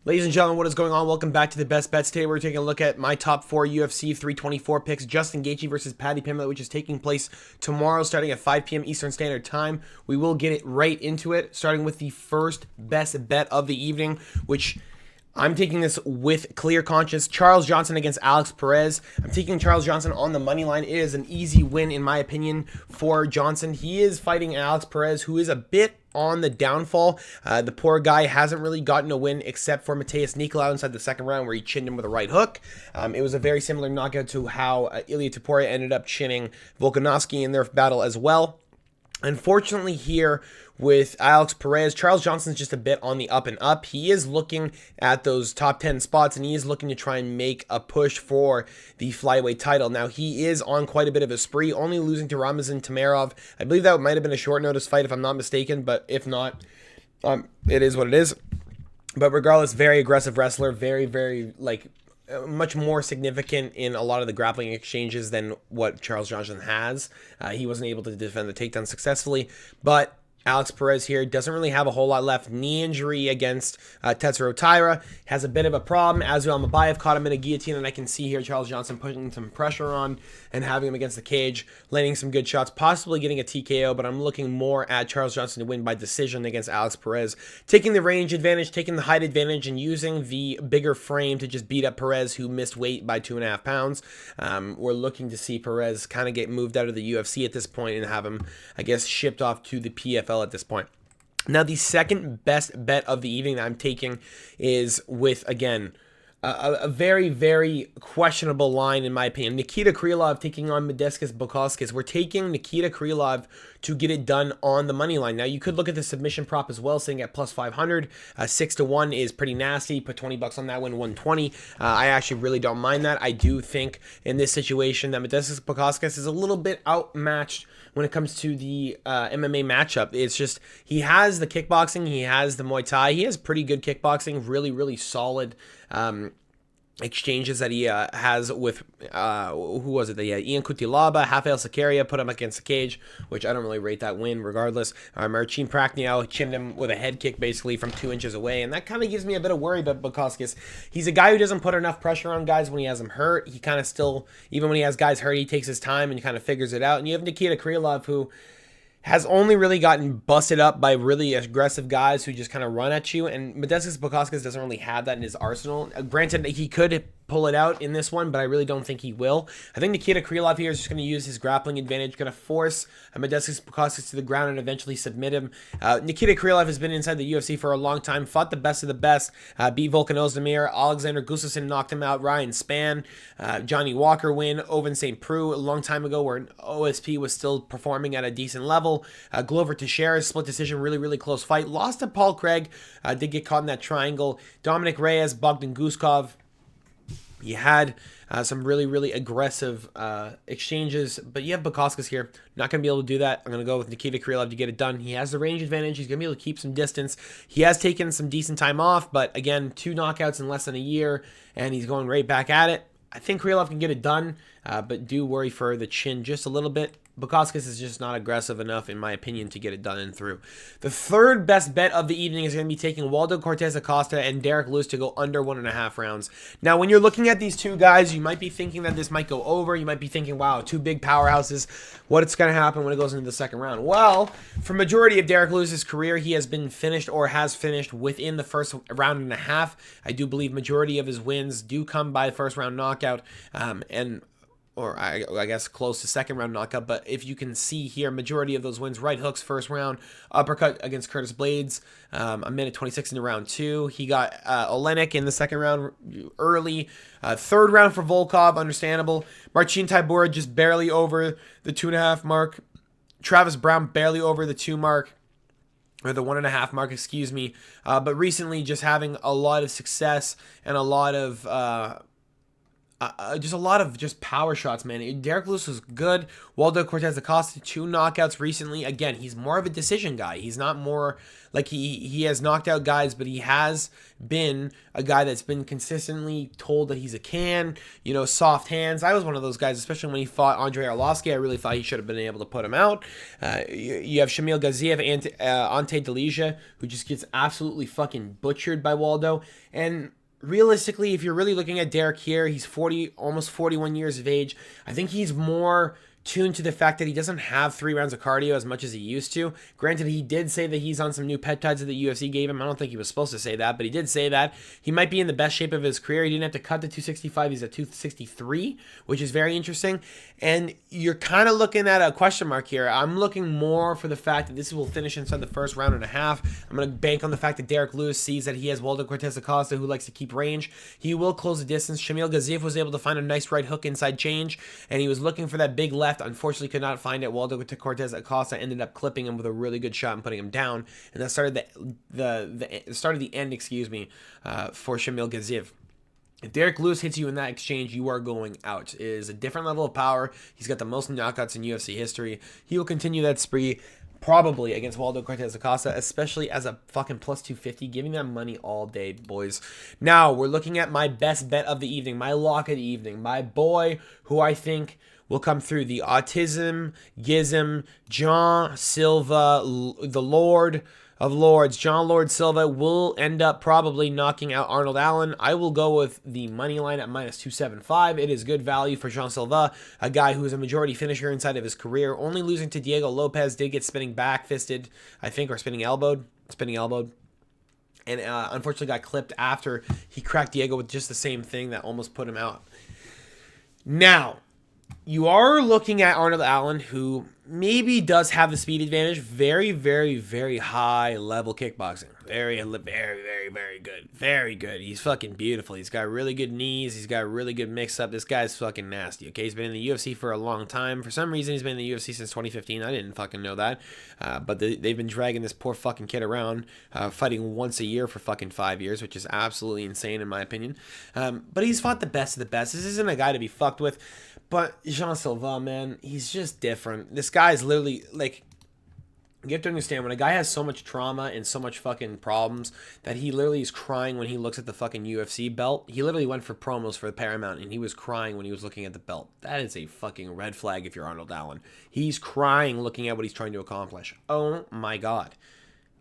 Ladies and gentlemen, what is going on? Welcome back to the best bets. Today we're taking a look at my top 4 UFC 324 picks. Justin Gaethje versus Paddy Pimblett, which is taking place tomorrow starting at 5 p.m. Eastern Standard Time. We will get it right into it, starting with the first best bet of the evening, which I'm taking this with clear conscience. Charles Johnson against Alex Perez. I'm taking Charles Johnson on the money line. It is an easy win, in my opinion, for Johnson. He is fighting Alex Perez, who is a bit on the downfall. The poor guy hasn't really gotten a win except for Mateus Nicolau inside the second round where he chinned him with a right hook. It was a very similar knockout to how Ilia Topuria ended up chinning Volkanovski in their battle as well. Unfortunately here with Alex Perez, Charles Johnson's just a bit on the up and up. He is looking at those top 10 spots and he is looking to try and make a push for the flyweight title. Now he is on quite a bit of a spree, only losing to Ramazan Tamarov. I believe that might have been a short notice fight if I'm not mistaken, but if not, it is what it is. But regardless, very aggressive wrestler, very much more significant in a lot of the grappling exchanges than what Charles Johnson has. He wasn't able to defend the takedown successfully, but Alex Perez here doesn't really have a whole lot left. Knee injury against Tetsuro Taira. Has a bit of a problem. Azuel Mabayev caught him in a guillotine, and I can see here Charles Johnson putting some pressure on and having him against the cage, landing some good shots, possibly getting a TKO, but I'm looking more at Charles Johnson to win by decision against Alex Perez. Taking the range advantage, taking the height advantage, and using the bigger frame to just beat up Perez, who missed weight by 2.5 pounds. We're looking to see Perez kind of get moved out of the UFC at this point and have him, I guess, shipped off to the PFL at this point. Now, the second best bet of the evening that I'm taking is with, again, a very questionable line in my opinion. Nikita Krylov taking on Modestas Bukauskas. We're taking Nikita Krylov to get it done on the money line. Now, you could look at the submission prop as well, sitting at plus 500. 6-1 is pretty nasty. Put $20 on that one, 120. I actually really don't mind that. I do think in this situation that Modestas Bukauskas is a little bit outmatched when it comes to the MMA matchup. It's just, he has the kickboxing, he has the Muay Thai, he has pretty good kickboxing, really solid exchanges that he has with, who was it? Ian Cutelaba, Rafael Sakaria put him against the cage, which I don't really rate that win regardless. Marcin Prachnio chinned him with a head kick basically from 2 inches away, and that kind of gives me a bit of worry about Bukauskas. He's a guy who doesn't put enough pressure on guys when he has them hurt. He kind of still, even when he has guys hurt, he takes his time and kind of figures it out. And you have Nikita Krylov, who has only really gotten busted up by really aggressive guys who just kind of run at you, and Modestas Bukauskas doesn't really have that in his arsenal. Granted, he could pull it out in this one, but I really don't think he will. I think Nikita Krylov here is just going to use his grappling advantage, going to force Modestas Bukauskas to the ground and eventually submit him. Nikita Krylov has been inside the UFC for a long time, fought the best of the best, beat Volkan Ozdemir, Alexander Gustafsson knocked him out, Ryan Spann, Johnny Walker win, Oven St. Preux a long time ago where OSP was still performing at a decent level. Glover Teixeira, split decision, really close fight. Lost to Paul Craig, did get caught in that triangle. Dominic Reyes, Bogdan Guskov. You had some really aggressive exchanges, but you have Bukauskas here. Not going to be able to do that. I'm going to go with Nikita Krylov to get it done. He has the range advantage. He's going to be able to keep some distance. He has taken some decent time off, but again, 2 knockouts in less than a year, and he's going right back at it. I think Krylov can get it done, but do worry for the chin just a little bit. Bukauskas is just not aggressive enough, in my opinion, to get it done and through. The third best bet of the evening is going to be taking Waldo Cortez Acosta and Derek Lewis to go under 1.5 rounds. Now, when you're looking at these two guys, you might be thinking that this might go over. You might be thinking, wow, 2 big powerhouses. What's going to happen when it goes into the second round? Well, for majority of Derek Lewis's career, he has been finished or has finished within the first round and a half. I do believe majority of his wins do come by first round knockout, or I guess close to second round knockout. But if you can see here, majority of those wins, right hooks first round, uppercut against Curtis Blades, a minute 26 into round 2. He got Olenek in the second round early. Third round for Volkov, understandable. Marcin Tybura just barely over the 2.5 mark. Travis Brown barely over the 2 mark. Or the 1.5 mark, excuse me. But recently just having a lot of success and a lot of just a lot of just power shots, man. Derek Lewis was good. Waldo Cortez Acosta, 2 knockouts recently. Again, he's more of a decision guy. He's not more like he has knocked out guys, but he has been a guy that's been consistently told that he's a can, you know, soft hands. I was one of those guys, especially when he fought Andrei Arlovsky. I really thought he should have been able to put him out. You have Shamil Gaziev and Ante Delija, who just gets absolutely fucking butchered by Waldo. And realistically, if you're really looking at Derek here, he's 40, almost 41 years of age. I think he's more tuned to the fact that he doesn't have 3 rounds of cardio as much as he used to. Granted, he did say that he's on some new peptides that the UFC gave him. I don't think he was supposed to say that, but he did say that. He might be in the best shape of his career. He didn't have to cut to 265. He's at 263, which is very interesting. And you're kind of looking at a question mark here. I'm looking more for the fact that this will finish inside the first round and a half. I'm going to bank on the fact that Derek Lewis sees that he has Waldo Cortez Acosta, who likes to keep range. He will close the distance. Shamil Gaziev was able to find a nice right hook inside change, and he was looking for that big left. Unfortunately, could not find it. Waldo Cortez Acosta ended up clipping him with a really good shot and putting him down, and that started the end, excuse me, for Shamil Gaziev. If Derek Lewis hits you in that exchange, you are going out. It is a different level of power. He's got the most knockouts in UFC history. He will continue that spree probably against Waldo Cortez Acosta, especially as a fucking plus 250, giving that money all day, boys. Now, we're looking at my best bet of the evening, my lock of the evening, my boy who I think will come through, the Autism Gizm, John Silva, the Lord of Lords. John Lord Silva will end up probably knocking out Arnold Allen. I will go with the money line at minus 275. It is good value for John Silva, a guy who is a majority finisher inside of his career. Only losing to Diego Lopez, did get spinning back fisted, I think, or spinning elbowed. And unfortunately got clipped after he cracked Diego with just the same thing that almost put him out. Now, you are looking at Arnold Allen, who maybe does have the speed advantage. Very, very, very high level kickboxing. Very, very good. Very good. He's fucking beautiful. He's got really good knees. He's got really good mix-up. This guy's fucking nasty, okay? He's been in the UFC for a long time. For some reason, he's been in the UFC since 2015. I didn't fucking know that. But they've been dragging this poor fucking kid around, fighting once a year for fucking 5 years, which is absolutely insane in my opinion. But he's fought the best of the best. This isn't a guy to be fucked with. But Jean Silva, man, he's just different. This guy's literally, like, you have to understand, when a guy has so much trauma and so much fucking problems that he literally is crying when he looks at the fucking UFC belt. He literally went for promos for the Paramount, and he was crying when he was looking at the belt. That is a fucking red flag if you're Arnold Allen. He's crying looking at what he's trying to accomplish. Oh, my God.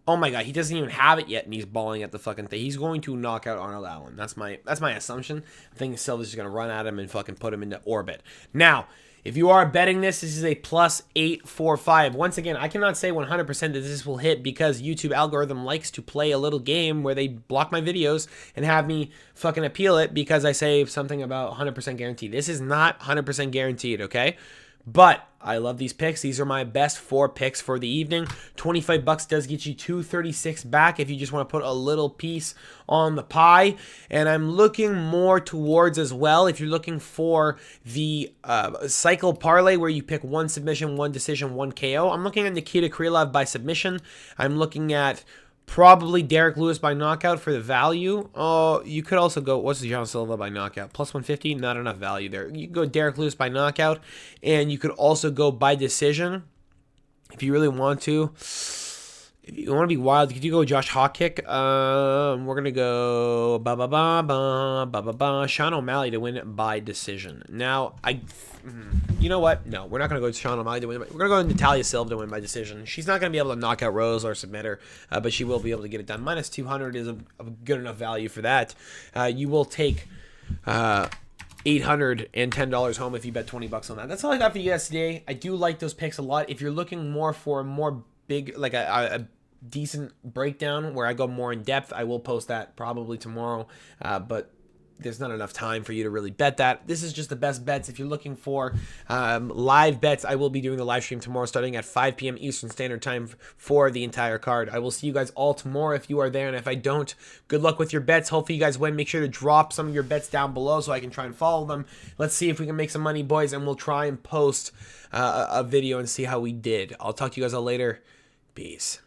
Oh my God, he doesn't even have it yet, and he's bawling at the fucking thing. He's going to knock out Arnold Allen. That's my assumption. I think Silva's just going to run at him and fucking put him into orbit. Now, if you are betting this is a plus 845. Once again, I cannot say 100% that this will hit because YouTube algorithm likes to play a little game where they block my videos and have me fucking appeal it because I say something about 100% guaranteed. This is not 100% guaranteed, okay? But I love these picks. These are my best 4 picks for the evening. $25 does get you $236 back if you just want to put a little piece on the pie. And I'm looking more towards as well, if you're looking for the cycle parlay where you pick 1 submission, 1 decision, 1 KO. I'm looking at Nikita Krylov by submission. I'm looking at probably Derek Lewis by knockout for the value. Oh, you could also go, what's the John Silva by knockout? Plus 150, not enough value there. You can go Derek Lewis by knockout, and you could also go by decision if you really want to. If you want to be wild, could you go Josh Hawkick? We're going to go Sean O'Malley to win by decision. Now, you know what? No, we're not going to go Sean O'Malley to win. We're going to go Natalia Silva to win by decision. She's not going to be able to knock out Rose or submit her, but she will be able to get it done. Minus 200 is a good enough value for that. You will take $810 home if you bet $20 on that. That's all I got for you guys today. I do like those picks a lot. If you're looking more for a more big, like a decent breakdown where I go more in depth, I will post that probably tomorrow, but there's not enough time for you to really bet that. This is just the best bets. If you're looking for live bets, I will be doing the live stream tomorrow starting at 5 p.m. Eastern Standard Time for the entire card. I will see you guys all tomorrow if you are there, and if I don't, good luck with your bets. Hopefully you guys win. Make sure to drop some of your bets down below so I can try and follow them. Let's see if we can make some money, boys, and we'll try and post a video and see how we did. I'll talk to you guys all later. Peace.